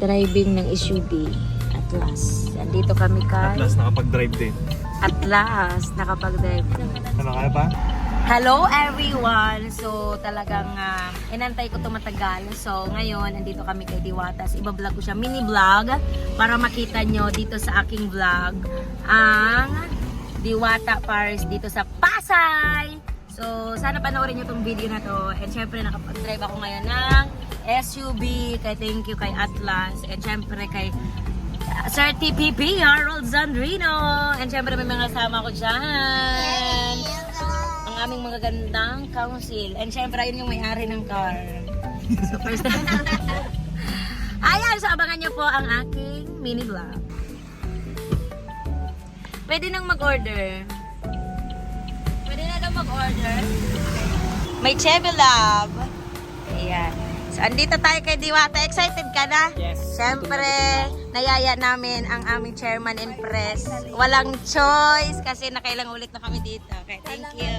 driving ng SUV. Atlas. Andito kami kay... Atlas nakapag-drive din. Atlas. Nakapag-drive. Ano kaya ba? Hello everyone! So talagang inantay ko ito matagal. So ngayon, andito kami kay Diwatas. Iba-vlog ko siya, mini vlog, para makita nyo dito sa aking vlog ang Diwata Paris dito sa Pasay! So sana panoorin nyo itong video na to. And syempre nakapag-drive ako ngayon ng SUV. Thank you kay Atlas. And syempre kay Sir TPP, Harold Zandrino. And syempre may mga kasama ko dyan. Ang aming mga gandang council. And syempre, ayun yung may-ari ng car. So, first ayan, so abangan nyo po ang aking mini vlog. Pwede nang mag-order. Pwede na lang mag-order. May Chevy Love. Ayan. So, andito tayo kay Diwata. Excited ka na? Yes. Siyempre, nayaya namin ang aming chairman and press. Walang choice kasi nakailang ulit na kami dito. Okay, thank you.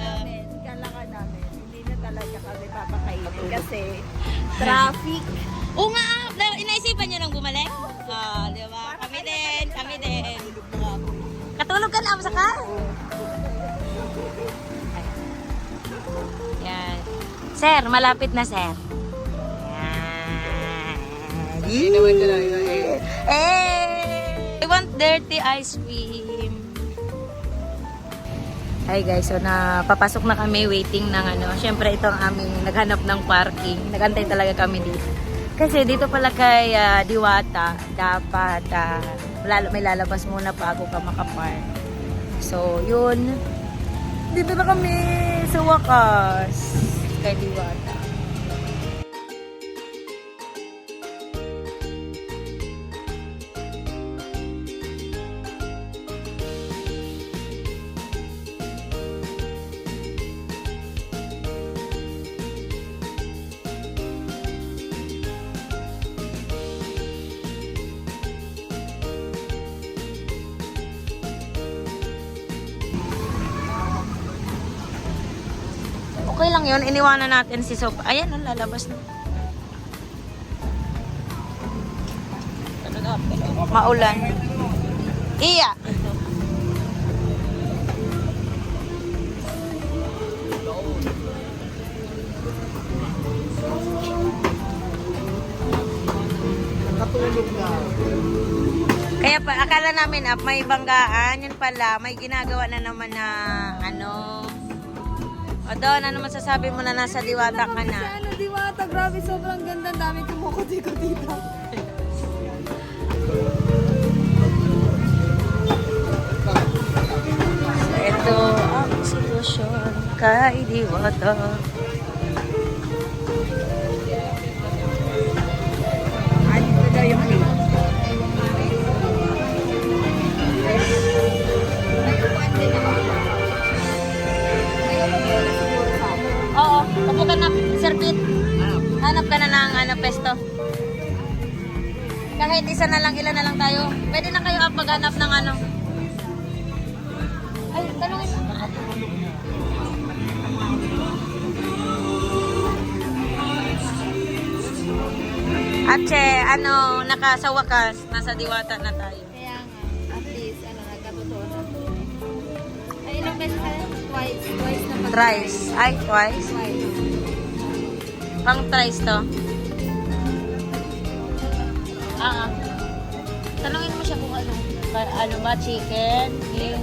Kala ka namin, hindi na talaga kami papakainin kasi traffic. Oo nga, inaisipan nyo nang bumalik? Di ba? Kami din, kami din. Katulog ka na sa car? Yan. Sir, malapit na sir. I want dirty ice cream. Hi guys, so napapasok na kami, waiting ng syempre ito ang aming naghanap ng parking. Nagantay talaga kami dito. Kasi dito pala kay Diwata, dapat may lalabas muna bago ka makapark. So, yun. Dito na kami sa wakas kay Diwata. Okay lang yun, iniwanan natin si Soap. Ayan, lalabas na. Maulan. Iya. Natulog na. Kaya pa, akala namin may banggaan. Yun pala, may ginagawa na naman na O doon, ano masasabi mo na nasa Diwata ka na? Diwata, grabe, sobrang ganda. Dami kumukuti ko dito. So, ito ang sitwasyon kay Diwata. Dito daw yung plate. Oo, upo ka na, Sir Pete. Hanap ka na ng pesto. Kahit isa na lang, ilan na lang tayo. Pwede na kayo maghanap ng Ay, tanongin mo. Atche, sa wakas, nasa Diwata na tayo. Kaya nga, at least, nagkatotoo na. Ay, ilang beses ka? Twice na pag- Thrice. Ay, twice. Twice. Pang thrice to. Tanungin mo siya kung ano ba, chicken, beef.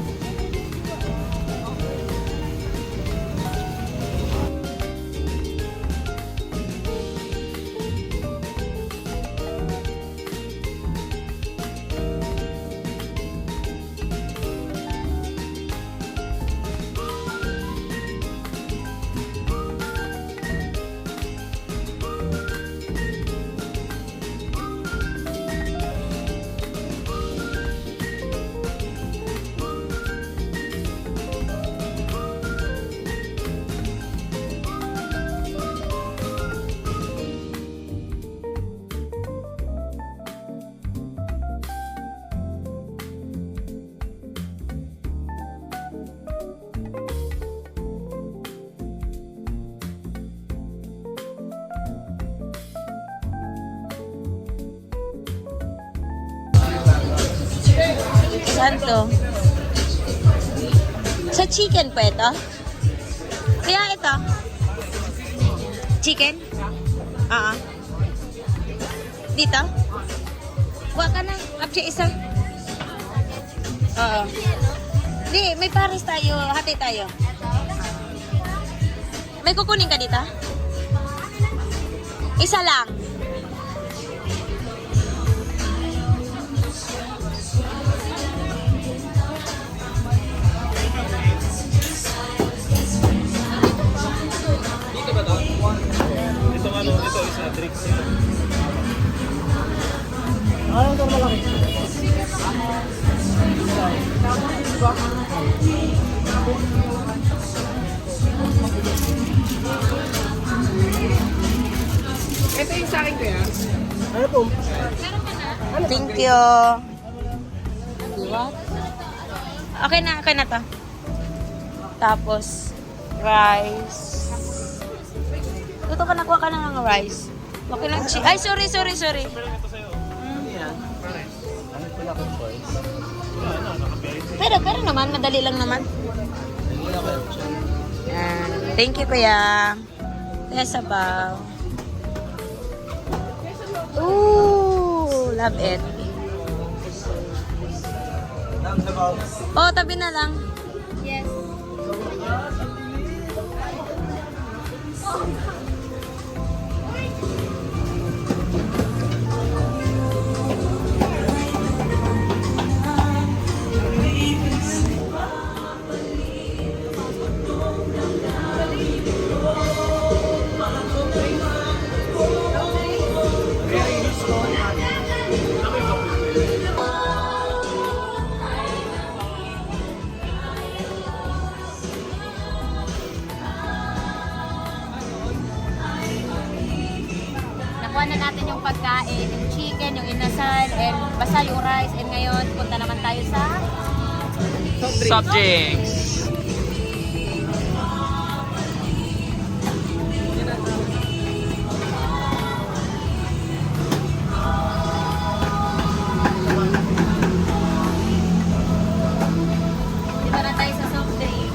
Saan to? Sa chicken po ito? Kaya ito? Chicken? Oo. Dito? Huwag ka na. Kapsi isa. Oo. Di, may pares tayo. Hati tayo. May kukunin ka dito? Isa lang. Ito ano, ito isa drinks. Ito yung sa akin kaya. Thank you. Diba? Okay na to. Tapos, rice. Dito ka nakuha ka na ng rice. Okay lang. Ay, sorry. Pero naman, madali lang naman. Thank you, kuya. Kaya sabaw. Ooh, love it. Oh, tabi na lang. Yes. Nakuha na natin yung pagkain, yung chicken, yung inasal, and basta yung rice. And ngayon, punta naman tayo sa Soft drinks. dito na tayo sa soft drink.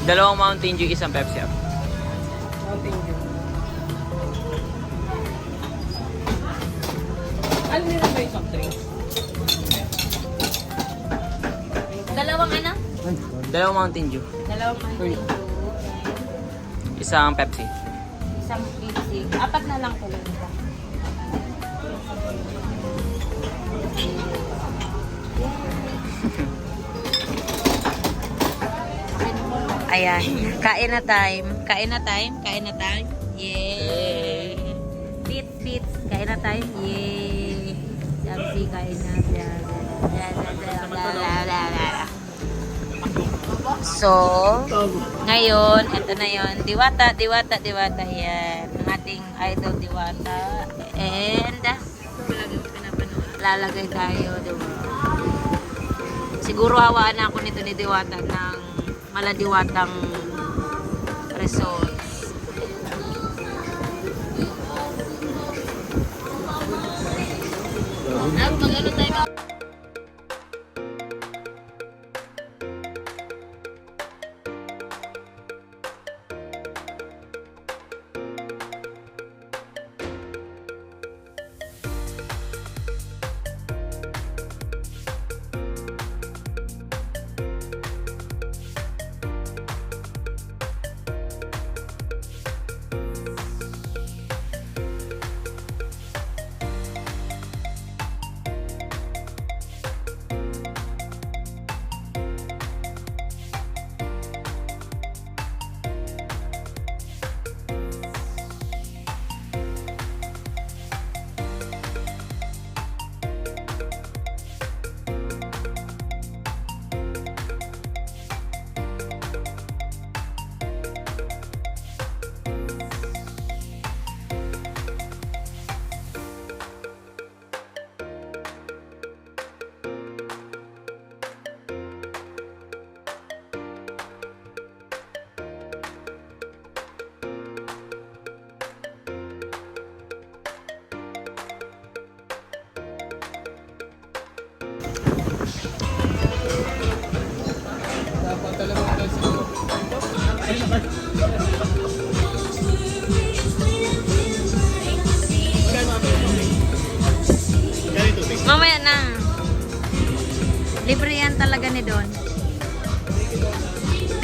Dalawang Mountain Dew, isang Pepsi Up. Ano nila ba yung soft drink? Dalawang ano? Dalawang Mountain Dew, Dalawang Mountain Dew. isang Pepsi. Isang pizza. Apat na lang pala nito. Ayan. Kain na time. Yay! Pit. Kain na time. Yay! Jamsi, kain na. So, ngayon, ito na yon. Diwata. Yan. Ang ating idol Diwata. And, lalagay tayo, diba? Siguro hawaan na ako nito ni Diwata ng maladiwatang results. Mag-ano tayo?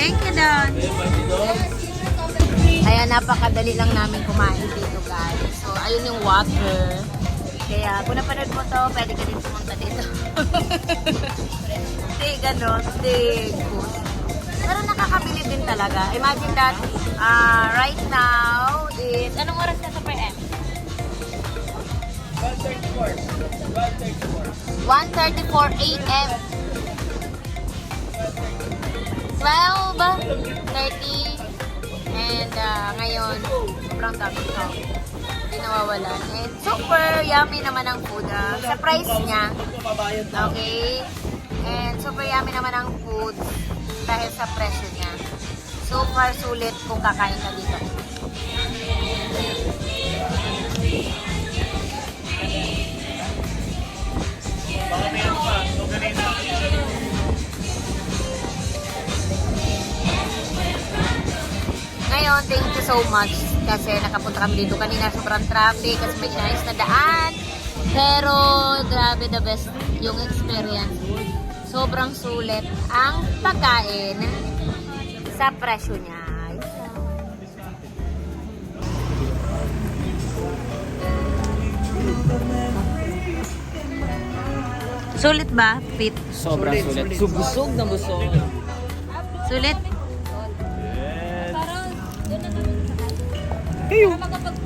Thank you, Don. Kaya napakadali lang namin kumain dito, guys. So, ayun yung water. Kaya, kung napanood mo to, pwede ka din pumunta dito. Hindi, ganon. Hindi, pero nakakabili din talaga. Imagine that, right now is, anong oras na sa per M? 1:34 a.m. 12:30 and ngayon sobrang dami ito. Hindi nawawalan. And super yummy naman ang food. Sa price niya. Okay? And super yummy naman ang food dahil sa presyo niya. Super sulit kung kakain ka dito. Baka meron pa. So, ganito. Ngayon, thank you so much kasi nakapunta kami dito kanina. Sobrang traffic kasi may inayos na daan. Pero, grabe, the best yung experience. Sobrang sulit ang pagkain sa presyo niya. Sulit ba, Pit? Sobrang sulit. Busog na busog. Sulit? Parang doon na namin sakay. Para makapag